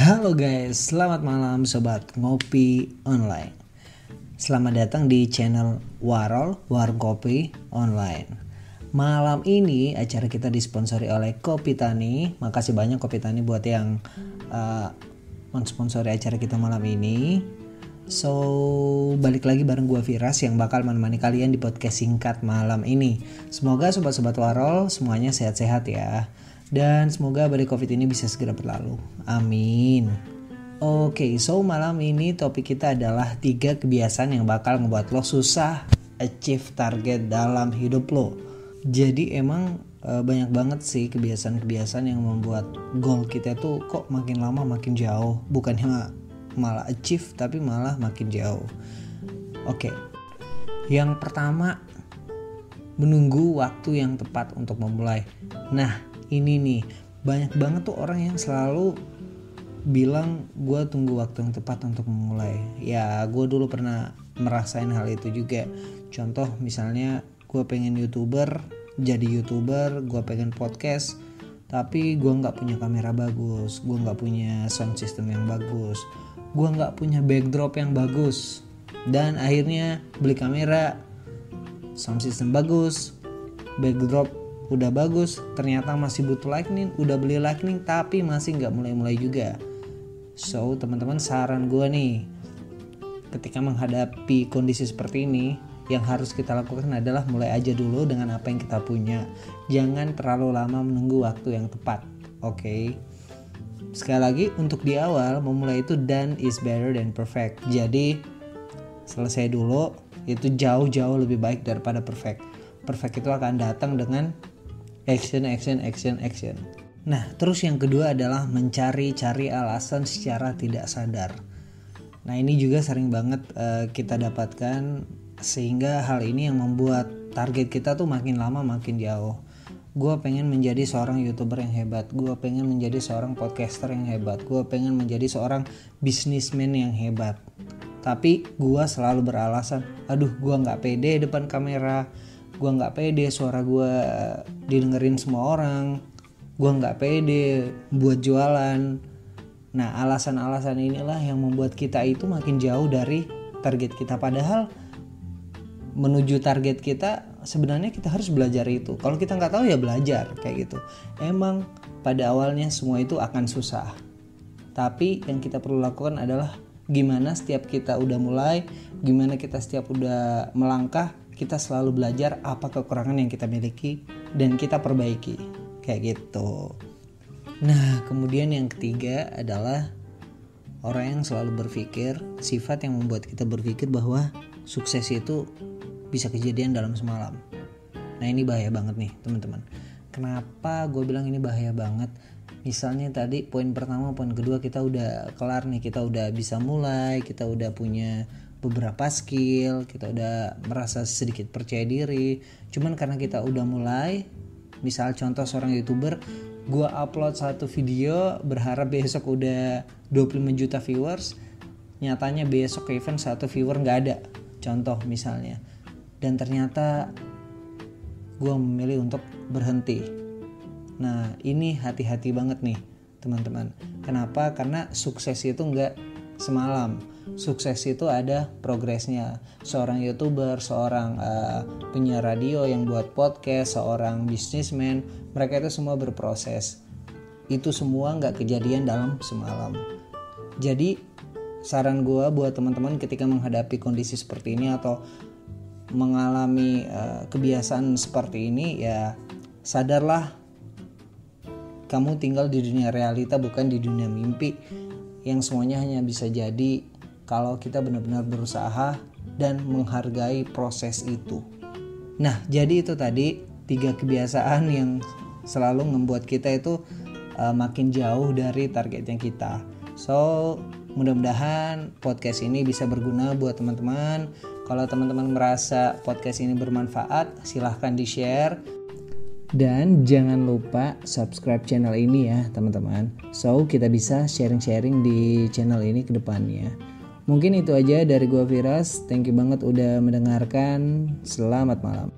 Halo guys, selamat malam sobat ngopi online. Selamat datang di channel Warol, Warung Kopi Online. Malam ini acara kita disponsori oleh Kopi Tani. Makasih banyak Kopi Tani buat yang mensponsori acara kita malam ini. So, balik lagi bareng gue Firas yang bakal menemani kalian di podcast singkat malam ini. Semoga sobat-sobat Warol semuanya sehat-sehat ya. Dan semoga badai COVID ini bisa segera berlalu. Amin. Oke, so malam ini topik kita adalah 3 kebiasaan yang bakal ngebuat lo susah achieve target dalam hidup lo. Jadi emang banyak banget sih kebiasaan-kebiasaan yang membuat goal kita tuh kok makin lama makin jauh. Bukannya malah achieve tapi malah makin jauh. Oke, yang pertama, menunggu waktu yang tepat untuk memulai. Nah, ini nih, banyak banget tuh orang yang selalu bilang gue tunggu waktu yang tepat untuk memulai. Ya, gue dulu pernah merasain hal itu juga. Contoh misalnya gue pengen jadi youtuber, gue pengen podcast, tapi gue gak punya kamera bagus, gue gak punya sound system yang bagus, gue gak punya backdrop yang bagus. Dan akhirnya beli kamera, sound system bagus, backdrop udah bagus, ternyata masih butuh lightning, udah beli lightning tapi masih gak mulai-mulai juga. So teman-teman, saran gue nih, ketika menghadapi kondisi seperti ini, yang harus kita lakukan adalah mulai aja dulu dengan apa yang kita punya. Jangan terlalu lama menunggu waktu yang tepat. Oke. Sekali lagi, untuk di awal memulai itu done is better than perfect. Jadi selesai dulu itu jauh-jauh lebih baik daripada perfect. Perfect itu akan datang dengan action. Nah, terus yang kedua adalah mencari-cari alasan secara tidak sadar. Nah, ini juga sering banget kita dapatkan, sehingga hal ini yang membuat target kita tuh makin lama makin jauh. Gue pengen menjadi seorang YouTuber yang hebat, gue pengen menjadi seorang podcaster yang hebat, gue pengen menjadi seorang businessman yang hebat. Tapi gue selalu beralasan, aduh gue gak pede depan kamera, gue gak pede suara gue didengerin semua orang, gue gak pede buat jualan. Nah, alasan-alasan inilah yang membuat kita itu makin jauh dari target kita. Padahal menuju target kita sebenarnya kita harus belajar itu. Kalau kita gak tahu ya belajar kayak gitu. Emang pada awalnya semua itu akan susah, tapi yang kita perlu lakukan adalah gimana setiap kita udah mulai, gimana kita setiap udah melangkah, kita selalu belajar apa kekurangan yang kita miliki dan kita perbaiki kayak gitu. Nah, kemudian yang ketiga adalah orang yang selalu berpikir, sifat yang membuat kita berpikir bahwa sukses itu bisa kejadian dalam semalam. Nah, ini bahaya banget nih teman-teman. Kenapa gue bilang ini bahaya banget? Misalnya tadi poin pertama, poin kedua kita udah kelar nih, kita udah bisa mulai, kita udah punya beberapa skill, kita udah merasa sedikit percaya diri. Cuman karena kita udah mulai, misal contoh seorang YouTuber, gue upload satu video berharap besok udah 25 juta viewers, nyatanya besok event satu viewer gak ada, contoh misalnya. Dan ternyata gue memilih untuk berhenti. Nah, ini hati-hati banget nih teman-teman. Kenapa? Karena sukses itu gak semalam. Sukses itu ada progresnya. Seorang YouTuber, seorang penyiar radio yang buat podcast, seorang businessman, mereka itu semua berproses. Itu semua gak kejadian dalam semalam. Jadi saran gue buat teman-teman ketika menghadapi kondisi seperti ini atau mengalami kebiasaan seperti ini, ya sadarlah kamu tinggal di dunia realita, bukan di dunia mimpi yang semuanya hanya bisa jadi kalau kita benar-benar berusaha dan menghargai proses itu. Nah, jadi itu tadi 3 kebiasaan yang selalu membuat kita itu makin jauh dari targetnya kita. So, mudah-mudahan podcast ini bisa berguna buat teman-teman. Kalau teman-teman merasa podcast ini bermanfaat, silahkan di-share. Dan jangan lupa subscribe channel ini ya teman-teman. So kita bisa sharing-sharing di channel ini ke depannya. Mungkin itu aja dari gua Firas. Thank you banget udah mendengarkan. Selamat malam.